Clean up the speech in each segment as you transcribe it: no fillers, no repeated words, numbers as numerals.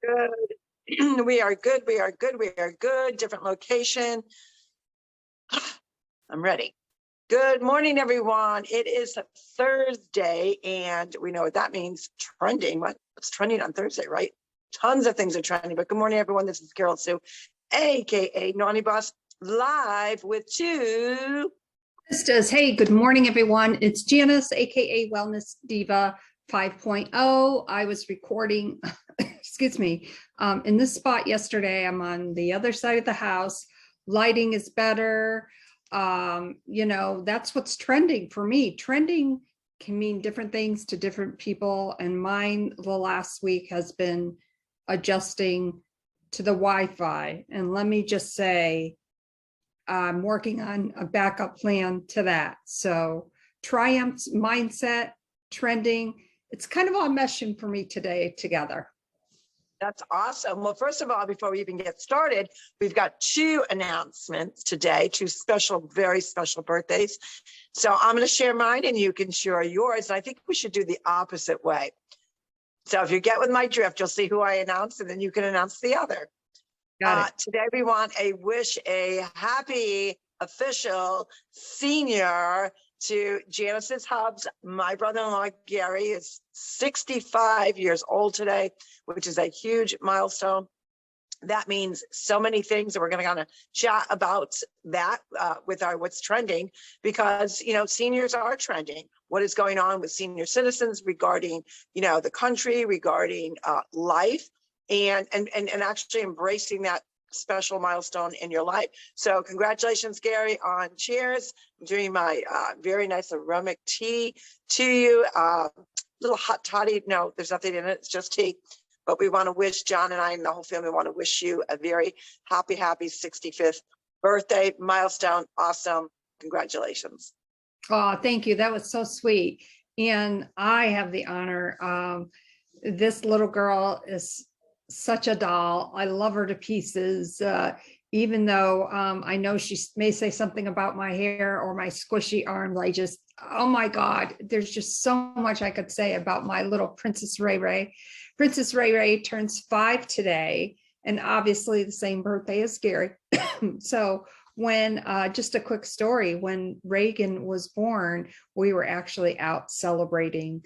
Good. We are good. We are good. We are good. Different location. I'm ready. Good morning, everyone. It is Thursday, and we know what that means. Trending. What's trending on Thursday, right? Tons of things are trending. But good morning, everyone. This is Carroll-Sue, aka Naughty Boss, live with TwoSistas. Hey, good morning, everyone. It's Janis, aka Wellness Diva 5.0. I was recording, excuse me, in this spot yesterday. I'm on the other side of the house. Lighting is better. You know, that's what's trending for me. Trending can mean different things to different people, and mine the last week has been adjusting to the Wi-Fi. And let me just say, I'm working on a backup plan to that. So Triumph's mindset, trending, it's kind of all meshing for me today together. That's awesome. Well, first of all, before we even get started, we've got two announcements today, two special, very special birthdays. So I'm going to share mine and you can share yours. And I think we should do the opposite way. So if you get with my drift, you'll see who I announce and then you can announce the other. Today we want wish a happy official senior to Janis's hubs. My brother-in-law Gary is 65 years old today, which is a huge milestone. That means so many things, and we're going to kind of chat about that with our what's trending, because you know seniors are trending. What is going on with senior citizens regarding the country, regarding life, and actually embracing that special milestone in your life. So congratulations, Gary, on cheers. I'm doing my very nice aromatic tea to you. Little hot toddy. No, there's nothing in it. It's just tea. But we want to wish John and I and the whole family want to wish you a very happy 65th birthday milestone. Awesome. Congratulations. Oh, thank you. That was so sweet. And I have the honor. This little girl is such a doll. I love her to pieces. Even though I know she may say something about my hair or my squishy arms, oh my God, there's just so much I could say about my little Princess RaeRae. Princess RaeRae turns 5 today, and obviously the same birthday as Gary. So when, just a quick story, when Raegan was born, we were actually out celebrating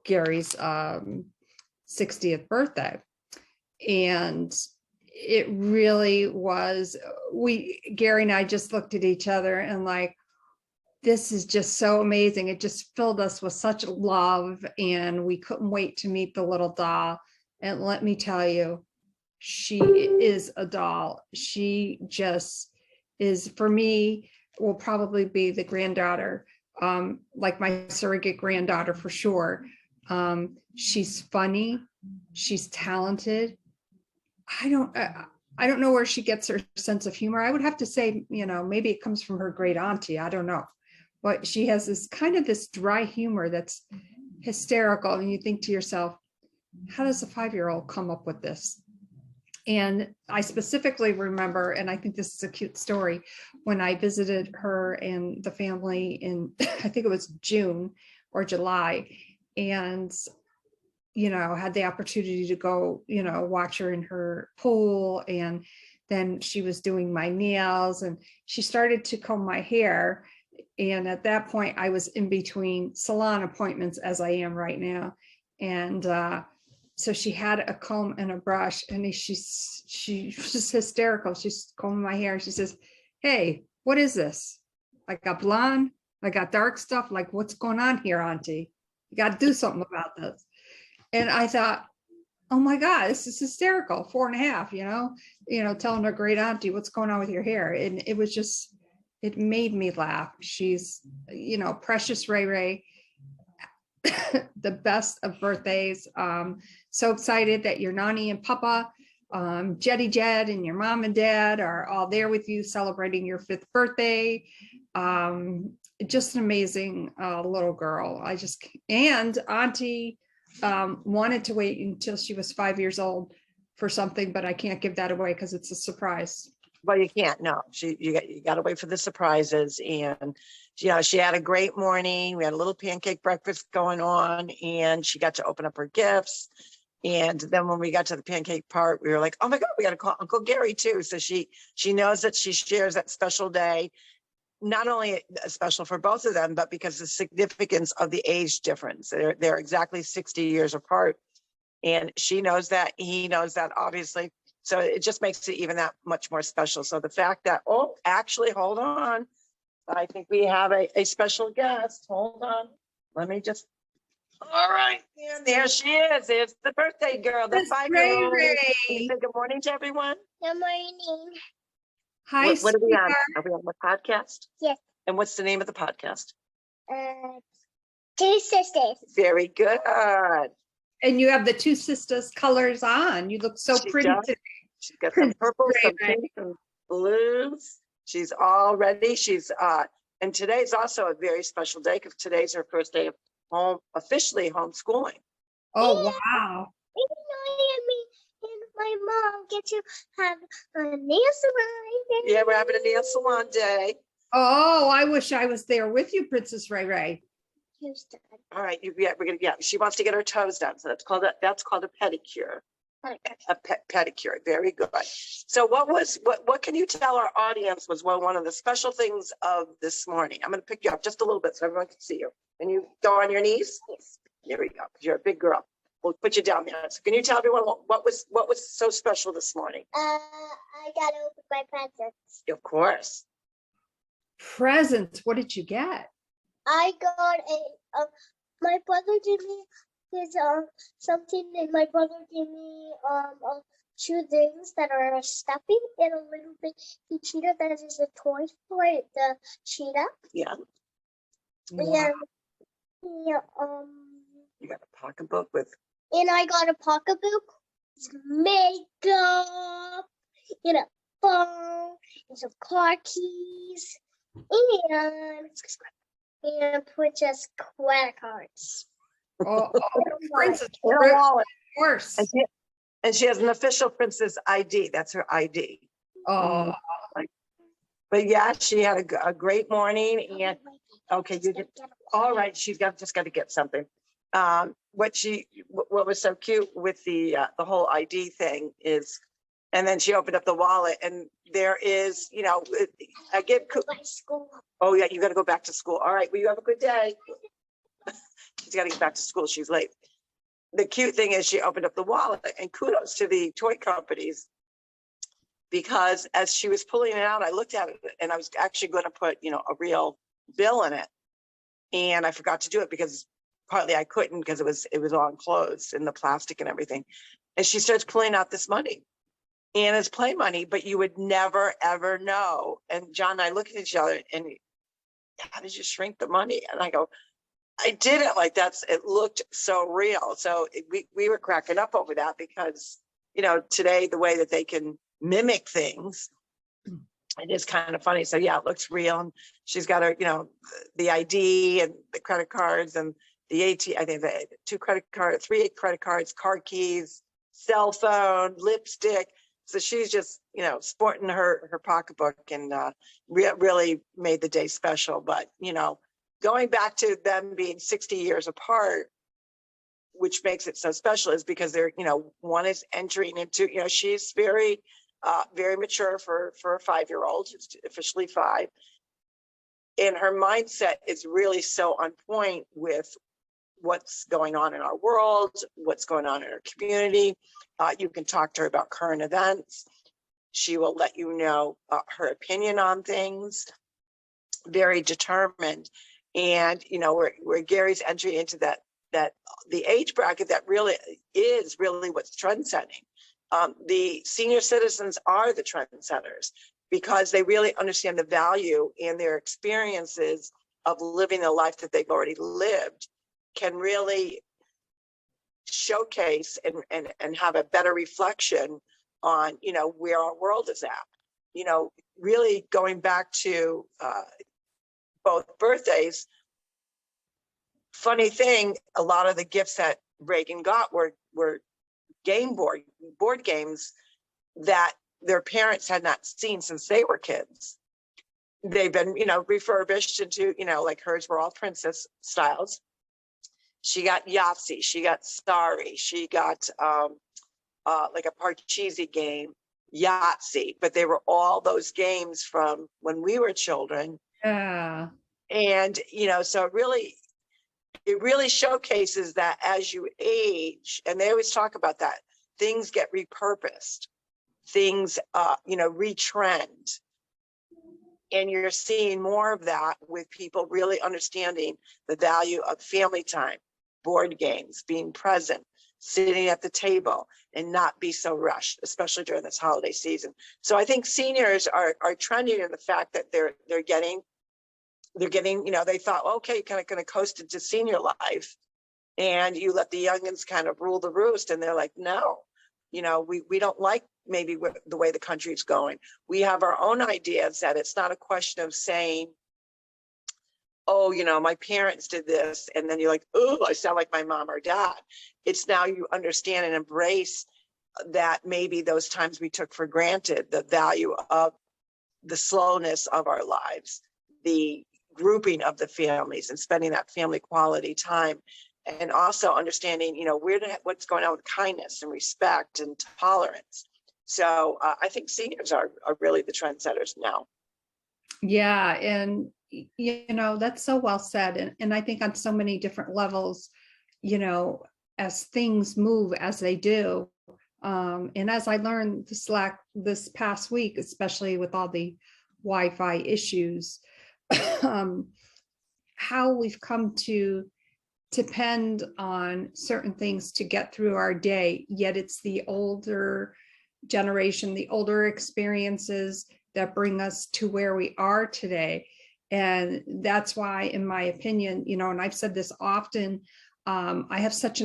Gary's 60th birthday. And it really was, Gary and I just looked at each other and like, this is just so amazing. It just filled us with such love, and we couldn't wait to meet the little doll. And let me tell you, she is a doll. She just is, for me, will probably be the granddaughter, like my surrogate granddaughter for sure. She's funny. She's talented. I don't know where she gets her sense of humor. I would have to say, maybe it comes from her great auntie. I don't know. But she has this kind of this dry humor that's hysterical. And you think to yourself, how does a 5-year-old come up with this? And I specifically remember, and I think this is a cute story, when I visited her and the family in, I think it was June or July, and had the opportunity to go, watch her in her pool. And then she was doing my nails and she started to comb my hair. And at that point I was in between salon appointments, as I am right now. And so she had a comb and a brush, and she was just hysterical. She's combing my hair. She says, "Hey, what is this? I got blonde, I got dark stuff. Like, what's going on here, Auntie? You got to do something about this." And I thought, oh my God, this is hysterical. 4.5, telling her great auntie what's going on with your hair. And it was just, it made me laugh. She's, precious RaeRae, the best of birthdays. So excited that your Nani and Papa, Jetty Jed and your mom and dad are all there with you celebrating your 5th birthday. Just an amazing little girl. And Auntie wanted to wait until she was 5 years old for something, but I can't give that away because it's a surprise. Well, you can't. No, you got to wait for the surprises. And she had a great morning. We had a little pancake breakfast going on, and she got to open up her gifts. And then when we got to the pancake part, we were like, oh my God, we got to call Uncle Gary too. So she knows that she shares that special day, not only special for both of them, but because the significance of the age difference. They're exactly 60 years apart. And she knows that, he knows that, obviously. So it just makes it even that much more special. So the fact that, oh, actually, hold on. I think we have a special guest. Hold on. Let me just, all right. And there she is. There's the birthday girl, the Princess 5-year-old. Can you RaeRae. say good morning to everyone? Good morning. Hi, What are we on? sweetheart. Are we on the podcast? Yes. And what's the name of the podcast? TwoSistas. Very good. And you have the Two Sisters colors on. You look so She pretty does. today. She's got some Princess purples, some RaeRae. pinks, and blues. She's all ready. She's and today's also a very special day because today's her first day of officially homeschooling. Oh, Yeah. wow. And my mom get to have a nail salon. Yeah, we're having a nail salon day. Oh, I wish I was there with you, Princess RaeRae. All right, she wants to get her toes done, so that's called a pedicure. A pedicure. Very good. So what can you tell our audience was one of the special things of this morning? I'm going to pick you up just a little bit so everyone can see you. Can you go on your knees? Yes. There we go. You're a big girl. We'll put you down there. So can you tell everyone what was so special this morning? I got to open my presents. Of course. Presents. What did you get? I got my brother gave me his something, and my brother gave me two things that are stuffing and a little bit cheetah that is a toy for it, the cheetah. Yeah. Wow. And yeah, You got a pocketbook with. and I got a pocketbook, makeup, and a phone, and some car keys, and Princess credit cards. Oh, Princess In a RaeRae, wallet. of course. And she has an official Princess ID. That's her ID. Oh, But yeah, she had a great morning. And okay, you get all right. She's just got to get something. What was so cute with the whole ID thing is, and then she opened up the wallet, and there is, I give. Oh yeah, you got to go back to school. All right, well, you have a good day. She's got to get back to school. She's late. The cute thing is she opened up the wallet, and kudos to the toy companies, because as she was pulling it out, I looked at it and I was actually going to put, a real bill in it. And I forgot to do it because partly I couldn't because it was all enclosed in the plastic and everything. And she starts pulling out this money. And it's play money, but you would never, ever know. And John and I look at each other and how did you shrink the money? And I go, I did it like it looked so real. So we were cracking up over that because, today, the way that they can mimic things, it is kind of funny. So yeah, it looks real. And she's got her, the ID and the credit cards and the I think the 3 credit cards, car keys, cell phone, lipstick. So she's just, sporting her pocketbook and really made the day special. But, going back to them being 60 years apart, which makes it so special is because they're, one is entering into, she's very, very mature for a 5-year-old, she's officially 5. And her mindset is really so on point with what's going on in our world, what's going on in our community. You can talk to her about current events. She will let you know her opinion on things. Very determined. And, where Gary's entry into that the age bracket that really is what's trend setting. The senior citizens are the trendsetters because they really understand the value, and their experiences of living the life that they've already lived can really showcase and have a better reflection on, where our world is at. Really going back to both birthdays. Funny thing, a lot of the gifts that Raegan got were board games that their parents had not seen since they were kids. They've been, refurbished into, like hers were all princess styles. She got Yahtzee, she got Starry, she got like a Parcheesi game, Yahtzee, but they were all those games from when we were children. Yeah. And, you know, so it really showcases that as you age, and they always talk about that, things get repurposed, things, you know, retrend. And you're seeing more of that with people really understanding the value of family time, board games, being present, sitting at the table, and not be so rushed, especially during this holiday season. So I think seniors are trending in the fact that they're getting, you know, they thought, okay, kind of going to coast into senior life, and you let the youngins kind of rule the roost, and they're like, no, you know, we don't like maybe the way the country's going. We have our own ideas, that it's not a question of saying, oh, you know, my parents did this, and then you're like, oh, I sound like my mom or dad. It's now you understand and embrace that maybe those times we took for granted, the value of the slowness of our lives, the grouping of the families and spending that family quality time, and also understanding, you know, what's going on with kindness and respect and tolerance. So I think seniors are really the trendsetters now. Yeah, and you know, that's so well said. And I think on so many different levels, you know, as things move as they do, and as I learned this past week, especially with all the Wi-Fi issues, how we've come to depend on certain things to get through our day, yet it's the older generation, the older experiences that bring us to where we are today. And that's why, in my opinion, you know, and I've said this often, I have such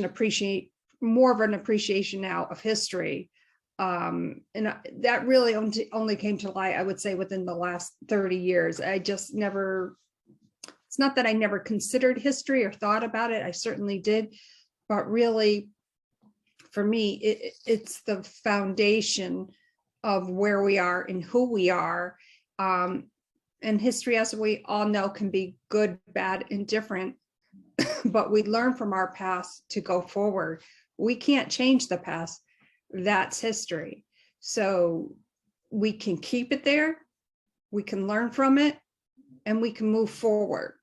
more of an appreciation now of history. And that really only came to light, I would say, within the last 30 years. I just never, it's not that I never considered history or thought about it. I certainly did, but really, for me, it's the foundation of where we are and who we are. And history, as we all know, can be good, bad, and different, but we learn from our past to go forward. We can't change the past. That's history. So we can keep it there, we can learn from it, and we can move forward.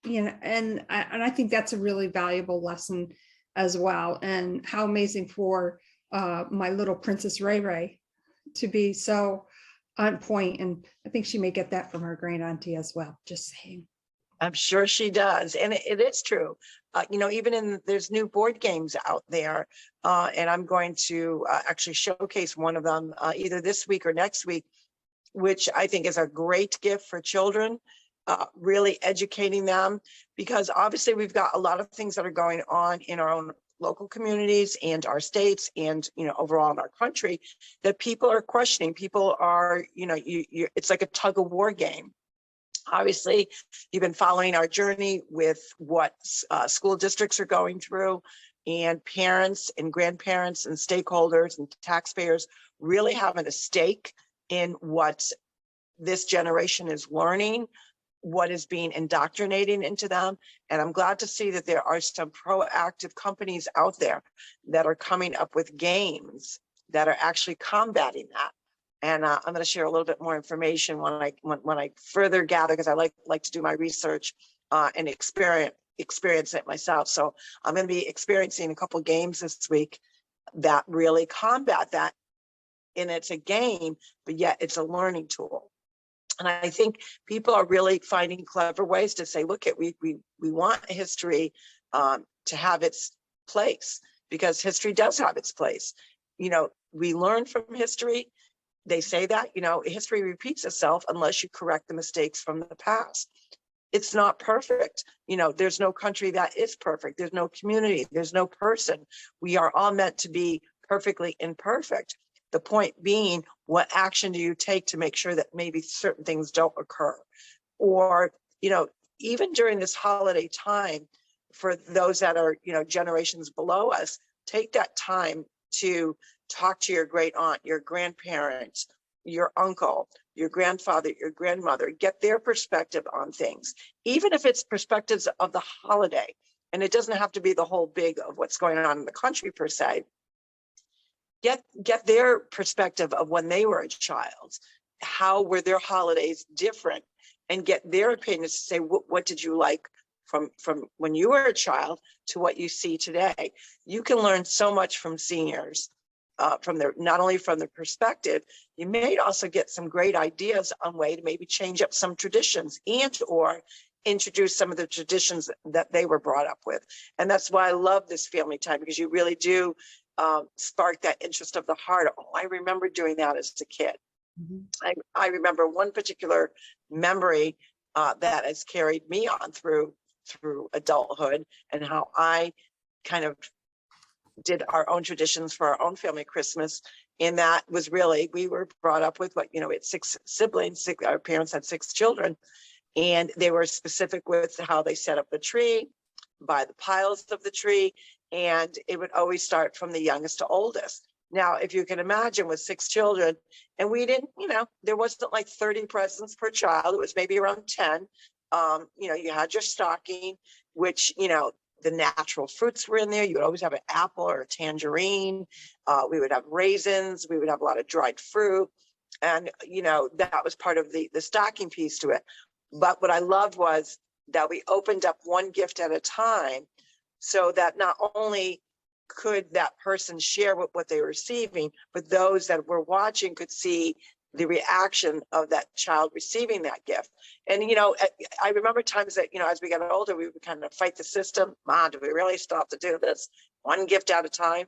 You know, and I think that's a really valuable lesson as well. And how amazing for my little Princess RaeRae to be so on point. And I think she may get that from her grand auntie as well. Just saying. I'm sure she does. And it is true. You know, even there's new board games out there, and I'm going to actually showcase one of them either this week or next week, which I think is a great gift for children, really educating them, because obviously we've got a lot of things that are going on in our own local communities and our states and, you know, overall in our country, that people are questioning. People are, you know, it's like a tug of war game. Obviously, you've been following our journey with what school districts are going through, and parents and grandparents and stakeholders and taxpayers really having a stake in what this generation is learning, what is being indoctrinated into them. And I'm glad to see that there are some proactive companies out there that are coming up with games that are actually combating that. And I'm going to share a little bit more information when I further gather, because I like to do my research and experience it myself. So I'm going to be experiencing a couple of games this week that really combat that. And it's a game, but yet it's a learning tool. And I think people are really finding clever ways to say, look, we want history to have its place, because history does have its place. You know, we learn from history. They say that, you know, history repeats itself unless you correct the mistakes from the past. It's not perfect. You know, there's no country that is perfect. There's no community. There's no person. We are all meant to be perfectly imperfect. The point being, what action do you take to make sure that maybe certain things don't occur? Or, you know, even during this holiday time, for those that are, you know, generations below us, take that time to talk to your great aunt, your grandparents, your uncle, your grandfather, your grandmother, get their perspective on things. Even if it's perspectives of the holiday, and it doesn't have to be the whole big of what's going on in the country per se. Get their perspective of when they were a child. How were their holidays different? And get their opinions to say, what did you like from when you were a child to what you see today? You can learn so much from seniors, from their, not only from their perspective, you may also get some great ideas on way to maybe change up some traditions and or introduce some of the traditions that they were brought up with. And that's why I love this family time, because you really do spark that interest of the heart. Oh, I remember doing that as a kid. Mm-hmm. I remember one particular memory that has carried me on through adulthood, and how I kind of did our own traditions for our own family Christmas. And that was really, we were brought up with we had 6 siblings, our parents had 6 children, and they were specific with how they set up the tree, by the piles of the tree, and it would always start from the youngest to oldest. Now, if you can imagine, with 6 children, and we didn't, there wasn't like 30 presents per child, it was maybe around 10. You had your stocking, which, the natural fruits were in there. You would always have an apple or a tangerine. We would have raisins. We would have a lot of dried fruit. And, that was part of the stocking piece to it. But what I loved was that we opened up one gift at a time, so that not only could that person share what they were receiving, but those that were watching could see the reaction of that child receiving that gift. And, I remember times that, as we got older, we would kind of fight the system. Mom, do we really still have to do this? One gift at a time.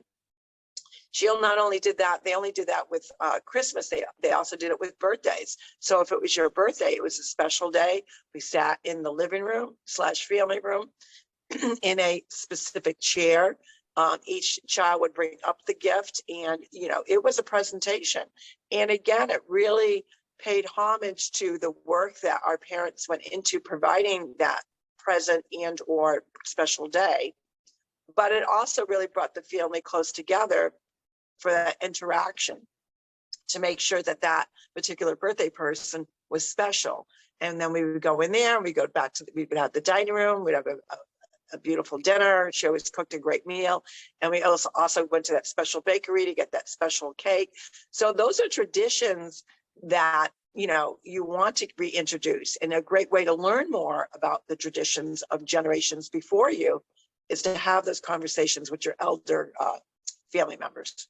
Jill not only did that, they only did that with Christmas. They also did it with birthdays. So if it was your birthday, it was a special day. We sat in the living room / family room in a specific chair. Each child would bring up the gift, and it was a presentation. And again, it really paid homage to the work that our parents went into providing that present and or special day. But it also really brought the family close together for that interaction, to make sure that that particular birthday person was special. And then we would go in there, and we go back to we would have the dining room, we'd have a beautiful dinner. She always cooked a great meal. And we also went to that special bakery to get that special cake. So those are traditions that, you want to reintroduce. And a great way to learn more about the traditions of generations before you is to have those conversations with your elder family members.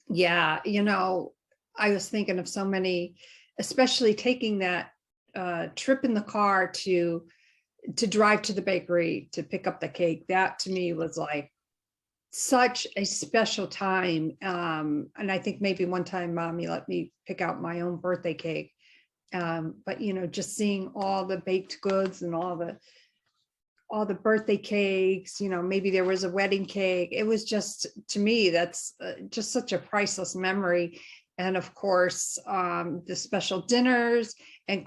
Yeah. I was thinking of so many, especially taking that trip in the car to drive to the bakery to pick up the cake. That to me was like such a special time. And I think maybe one time Mommy let me pick out my own birthday cake. But just seeing all the baked goods and all the birthday cakes, maybe there was a wedding cake. It was just, to me, that's just such a priceless memory. And of course, the special dinners, and,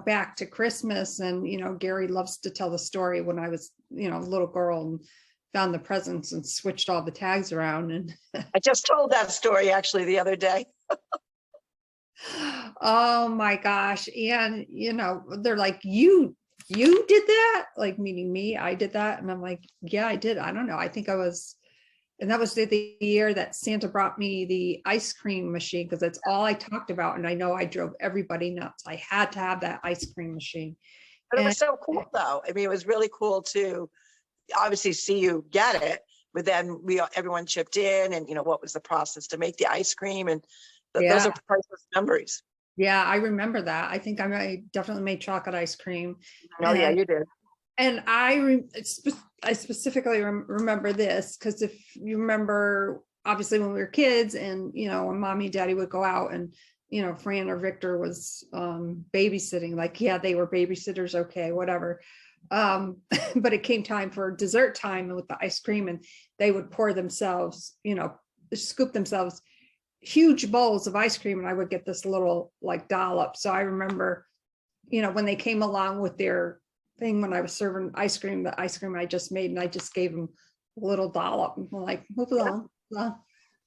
back to Christmas. And, Gary loves to tell the story when I was, a little girl and found the presents and switched all the tags around. And I just told that story actually the other day. Oh my gosh. And, they're like, you did that? Like, meaning me, I did that. And I'm like, yeah, I did. I don't know. I think I was. And that was the year that Santa brought me the ice cream machine, because that's all I talked about. And I know I drove everybody nuts. I had to have that ice cream machine. But it was so cool, though. I mean, it was really cool to obviously see you get it, but then everyone chipped in, and what was the process to make the ice cream, and those are priceless memories. Yeah, I remember that. I think I definitely made chocolate ice cream. Oh, yeah, you did. And I specifically remember this because if you remember, obviously when we were kids, and when Mommy and Daddy would go out, and Fran or Victor was babysitting, like, yeah, they were babysitters, okay, whatever. But it came time for dessert time with the ice cream, and they would pour themselves, scoop themselves huge bowls of ice cream, and I would get this little like dollop. So I remember, when they came along with their thing, when I was serving ice cream, the ice cream I just made, and I just gave them a little dollop, and like, move along.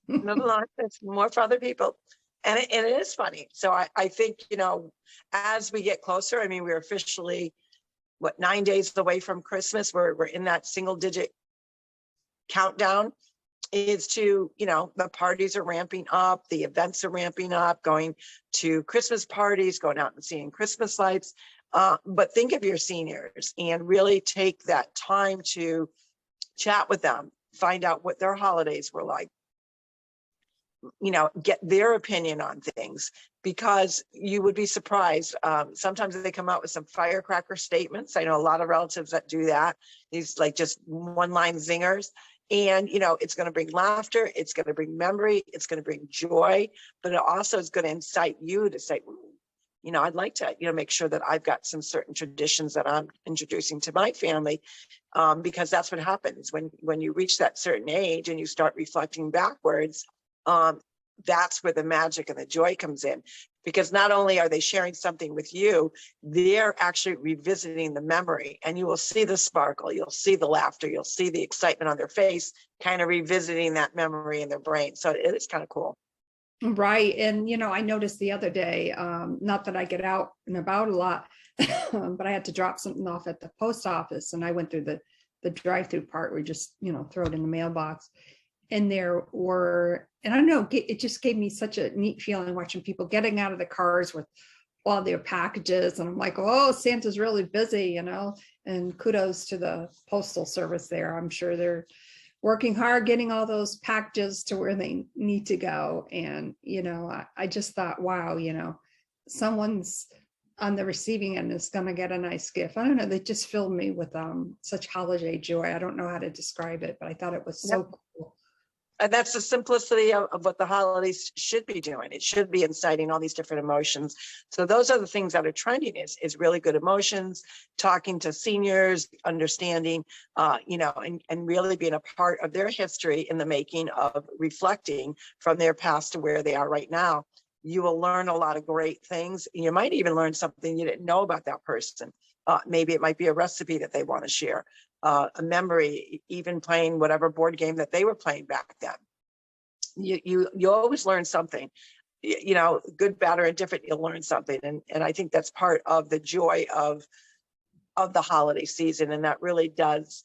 Move along. It's more for other people. And it is funny. So I think, as we get closer, I mean, we're officially what, 9 days away from Christmas, we're in that single digit countdown, is to, you know, the parties are ramping up, the events are ramping up, going to Christmas parties, going out and seeing Christmas lights. But think of your seniors and really take that time to chat with them, find out what their holidays were like, you know, get their opinion on things, because you would be surprised. Sometimes they come out with some firecracker statements. I know a lot of relatives that do that. These like just one line zingers. And, you know, it's going to bring laughter. It's going to bring memory. It's going to bring joy, but it also is going to incite you to say, "Ooh, you know, I'd like to, you know, make sure that I've got some certain traditions that I'm introducing to my family." Because that's what happens when you reach that certain age and you start reflecting backwards. That's where the magic and the joy comes in, because not only are they sharing something with you, they're actually revisiting the memory, and you will see the sparkle, you'll see the laughter, you'll see the excitement on their face, kind of revisiting that memory in their brain. So it is kind of cool. Right. And, you know, I noticed the other day, not that I get out and about a lot, but I had to drop something off at the post office, and I went through the drive-through part where you just, you know, throw it in the mailbox. And there were, and I don't know, it just gave me such a neat feeling watching people getting out of the cars with all their packages. And I'm like, oh, Santa's really busy, you know, and kudos to the postal service there. I'm sure they're working hard, getting all those packages to where they need to go. And, you know, I just thought, wow, you know, someone's on the receiving end is going to get a nice gift. I don't know. They just filled me with such holiday joy. I don't know how to describe it, but I thought it was so cool. And that's the simplicity of what the holidays should be doing. It should be inciting all these different emotions. So those are the things that are trending, is really good emotions, talking to seniors, understanding, you know, and really being a part of their history in the making of reflecting from their past to where they are right now. You will learn a lot of great things. You might even learn something you didn't know about that person. Maybe it might be a recipe that they want to share. A memory, even playing whatever board game that they were playing back then. You always learn something, you know, good, bad, or indifferent, you'll learn something. And I think that's part of the joy of the holiday season. And that really does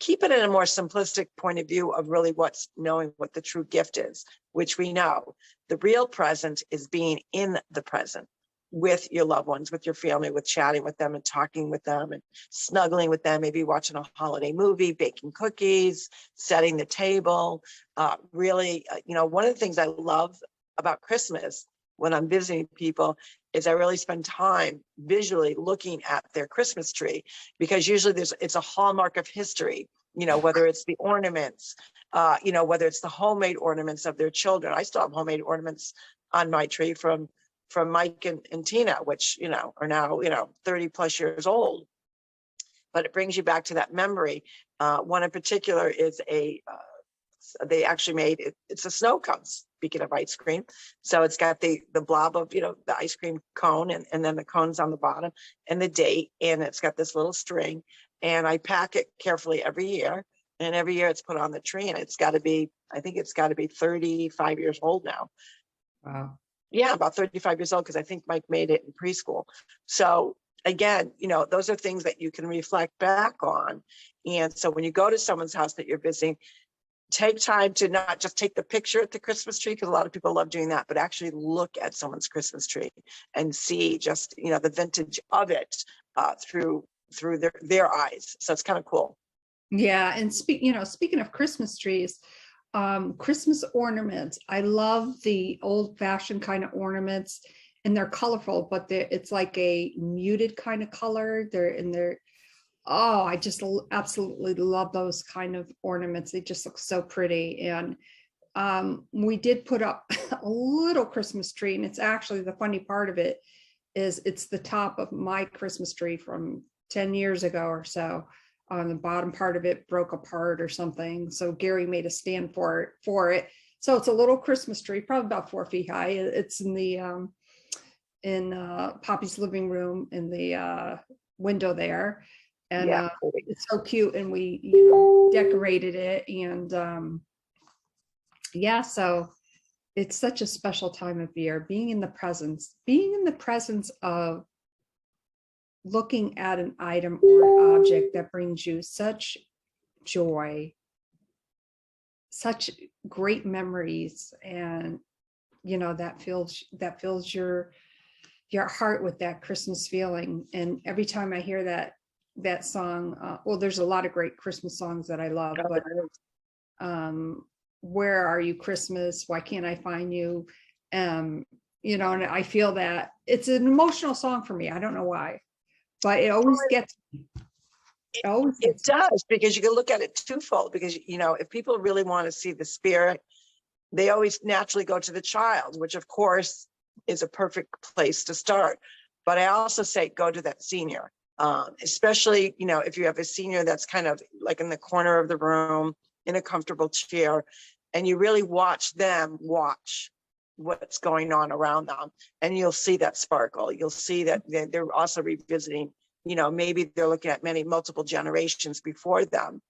keep it in a more simplistic point of view of really knowing what the true gift is, which we know. The real present is being in the present with your loved ones, with your family, with chatting with them and talking with them and snuggling with them, maybe watching a holiday movie, baking cookies, setting the table. Really, you know, one of the things I love about Christmas when I'm visiting people is I really spend time visually looking at their Christmas tree, because usually it's a hallmark of history, you know, whether it's the ornaments, you know, whether it's the homemade ornaments of their children. I still have homemade ornaments on my tree from Mike and Tina, which, you know, are now, you know, 30 plus years old. But it brings you back to that memory. One in particular is they actually made it, it's a snow cone, speaking of ice cream. So it's got the blob of, you know, the ice cream cone, and then the cones on the bottom and the date. And it's got this little string, and I pack it carefully every year. And every year it's put on the tree, and it's got to be, I think it's got to be 35 years old now. Wow. Yeah, about 35 years old, because I think Mike made it in preschool. So again, you know, those are things that you can reflect back on. And so when you go to someone's house that you're visiting, take time to not just take the picture at the Christmas tree, because a lot of people love doing that, but actually look at someone's Christmas tree and see just, you know, the vintage of it through their eyes. So it's kind of cool. Yeah. And speaking of Christmas trees, Christmas ornaments. I love the old fashioned kind of ornaments, and they're colorful, but it's like a muted kind of color. Oh, I just absolutely love those kind of ornaments. They just look so pretty. And we did put up a little Christmas tree, and it's actually, the funny part of it is it's the top of my Christmas tree from 10 years ago or so. On the bottom part of it broke apart or something. So Gary made a stand for it. So it's a little Christmas tree, probably about 4 feet high. It's in the Poppy's living room in the window there. And Yeah, it's so cute. And we, decorated it. And yeah, so it's such a special time of year, being in the presence of looking at an item or an object that brings you such joy, such great memories, and that fills your heart with that Christmas feeling. And every time I hear that song, well, there's a lot of great Christmas songs that I love, but Where Are You Christmas? Why Can't I Find You? And I feel that it's an emotional song for me. I don't know why, but it always gets me. It does, because you can look at it twofold, because if people really want to see the spirit, they always naturally go to the child, which of course is a perfect place to start. But I also say go to that senior, especially if you have a senior that's kind of like in the corner of the room in a comfortable chair, and you really watch what's going on around them, and you'll see that sparkle. You'll see that they're also revisiting, maybe they're looking at multiple generations before them.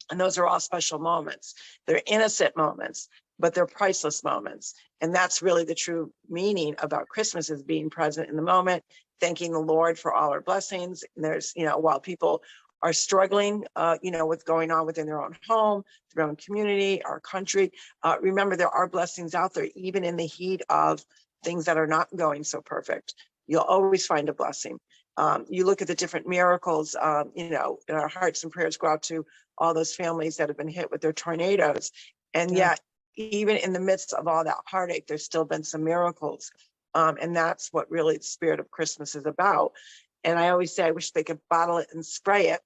And those are all special moments. They're innocent moments, but they're priceless moments. And that's really the true meaning about Christmas, is being present in the moment, thanking the Lord for all our blessings. And there's, while people are struggling, with going on within their own home, their own community, our country, remember there are blessings out there, even in the heat of things that are not going so perfect. You'll always find a blessing. You look at the different miracles, and our hearts and prayers go out to all those families that have been hit with their tornadoes. And yet, even in the midst of all that heartache, there's still been some miracles. And that's what really the spirit of Christmas is about. And I always say, I wish they could bottle it and spray it,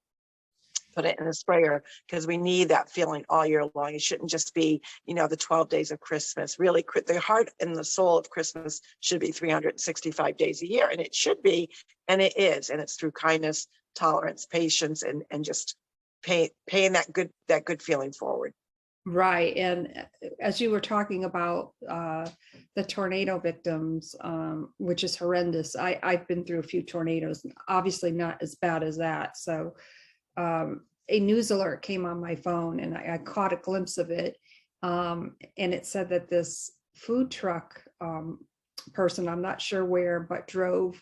put it in a sprayer, because we need that feeling all year long. It shouldn't just be, the 12 days of Christmas. Really, the heart and the soul of Christmas should be 365 days a year. And it should be, and it is. And it's through kindness, tolerance, patience, and just paying that good feeling forward. Right. And as you were talking about the tornado victims, which is horrendous. I've been through a few tornadoes, obviously not as bad as that. So a news alert came on my phone, and I caught a glimpse of it. And it said that this food truck person, I'm not sure where, but drove,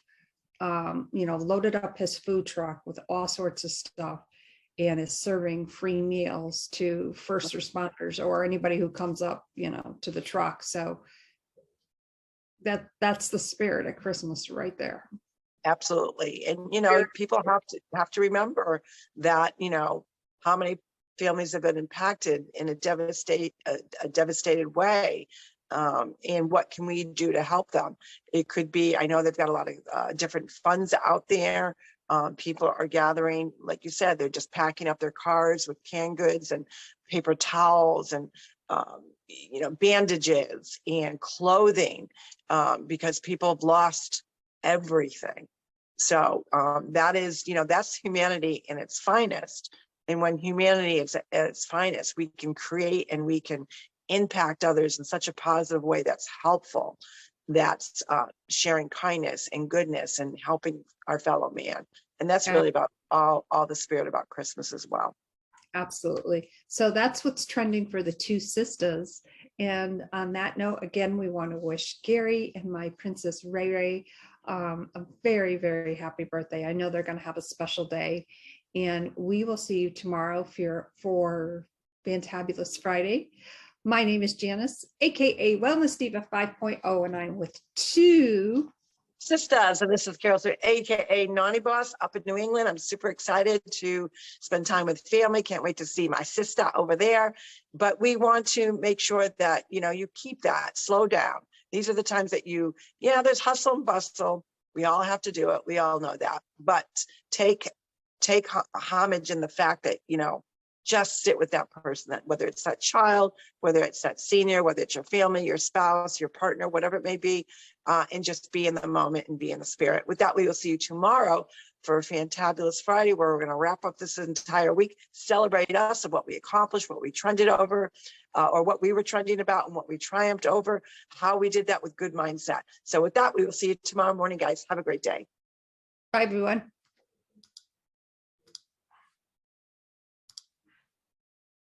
loaded up his food truck with all sorts of stuff, and is serving free meals to first responders or anybody who comes up, to the truck. So that's the spirit of Christmas right there. Absolutely. And, people have to remember that, how many families have been impacted in a devastated way. And what can we do to help them? It could be, I know they've got a lot of different funds out there. People are gathering, like you said, they're just packing up their cars with canned goods and paper towels and, bandages and clothing, because people have lost everything. So that is, that's humanity in its finest. And when humanity is at its finest, we can create and we can impact others in such a positive way that's helpful. That's sharing kindness and goodness and helping our fellow man. And that's really about all the spirit about Christmas as well. Absolutely. So that's what's trending for the TwoSistas. And on that note, again, we want to wish Gary and my Princess RaeRae a very, very happy birthday. I know they're going to have a special day. And we will see you tomorrow for Fantabulous Friday. My name is Janis, aka Wellness Diva 5.0, and I'm with TwoSistas, and this is Carroll-Sue, aka Naughty Boss, up in New England. I'm super excited to spend time with family. Can't wait to see my sister over there. But we want to make sure that you keep that, slow down. These are the times that there's hustle and bustle. We all have to do it. We all know that. But take homage in the fact that just sit with that person, that whether it's that child, whether it's that senior, whether it's your family, your spouse, your partner, whatever it may be, and just be in the moment and be in the spirit. With that, we will see you tomorrow for a Fantabulous Friday, where we're going to wrap up this entire week, celebrate us of what we accomplished, what we trended over, or what we were trending about and what we triumphed over, how we did that with good mindset. So with that, we will see you tomorrow morning, guys. Have a great day. Bye, everyone.